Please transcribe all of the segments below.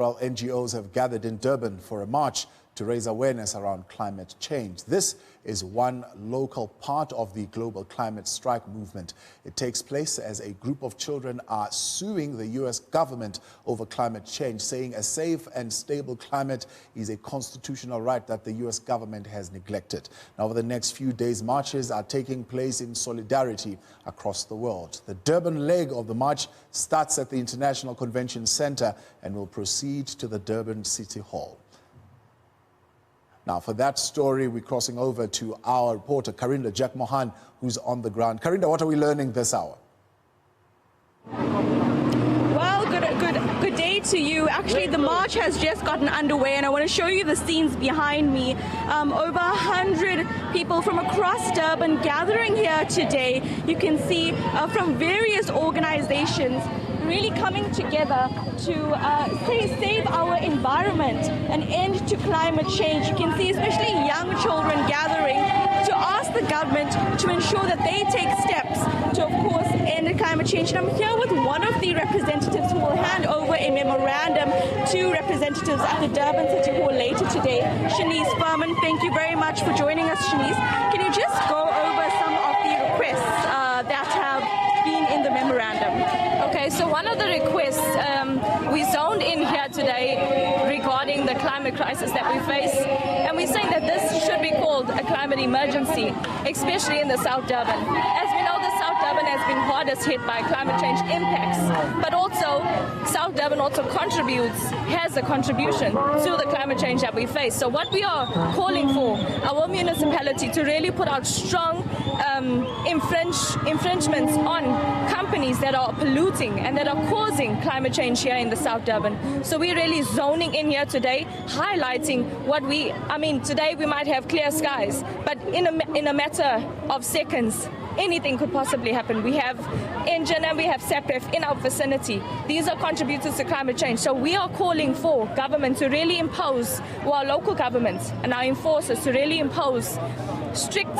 Well, NGOs have gathered in Durban for a march to raise awareness around climate change. This is one local part of the global climate strike movement. It takes place as a group of children are suing the U.S. government over climate change, saying a safe and stable climate is a constitutional right that the U.S. government has neglected. Now, over the next few days, marches are taking place in solidarity across the world. The Durban leg of the march starts at the International Convention Center and will proceed to the Durban City Hall. Now, for that story, we're crossing over to our reporter, Karinda Jagmohan, who's on the ground. Karinda, what are we learning this hour? Well, good day to you. Actually, the march has just gotten underway, and I want to show you the scenes behind me. Over 100 people from across Durban gathering here today. You can see from various organizations really coming together to save our environment, an end to climate change. You can see especially young children gathering to ask the government to ensure that they take steps to, of course, end climate change. And I'm here with one of the representatives who will hand over a memorandum to representatives at the Durban City Hall later today. Shanice Furman, thank you very much for joining us, Shanice. Can you just go over some of the requests that have been in the memorandum? Okay, so one of the requests we zoned in here today regarding the climate crisis that we face, and we're saying that this should be called a climate emergency, especially in the South Durban. As we know, the South Durban has been hardest hit by climate change impacts, but also South Durban also has a contribution to the climate change that we face. So what we are calling for, our municipality to really put out strong infringements on companies that are polluting and that are causing climate change here in the South Durban. So we're really zoning in here today, highlighting today we might have clear skies, but in a matter of seconds, anything could possibly happen. We have Engine and we have SAPEF in our vicinity. These are contributors to climate change. So we are calling for government to really impose, or our local governments and our enforcers to really impose strict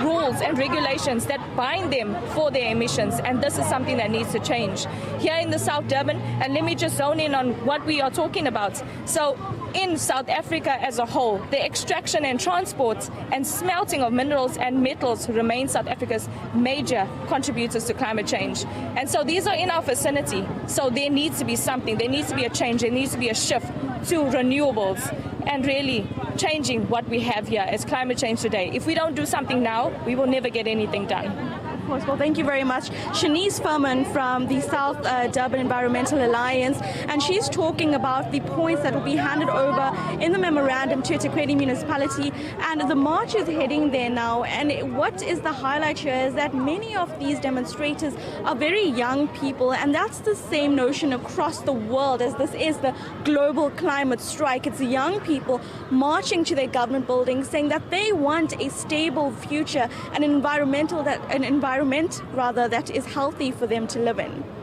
rules and regulations that bind them for their emissions, and this is something that needs to change here in the South Durban. And let me just zone in on what we are talking about. So in South Africa as a whole, the extraction and transport and smelting of minerals and metals remain South Africa's major contributors to climate change. And so these are in our vicinity. So there needs to be something, there needs to be a change, there needs to be a shift to renewables and really changing what we have here as climate change today. If we don't do something now, we will never get anything done. Of course. Well, thank you very much. Shanice Furman from the South Durban Environmental Alliance, and she's talking about the points that will be handed over in the memorandum to eThekwini municipality, and the march is heading there now. And what is the highlight here is that many of these demonstrators are very young people, and that's the same notion across the world, as this is the global climate strike. It's young people marching to their government buildings saying that they want a stable future, an environment that is healthy for them to live in.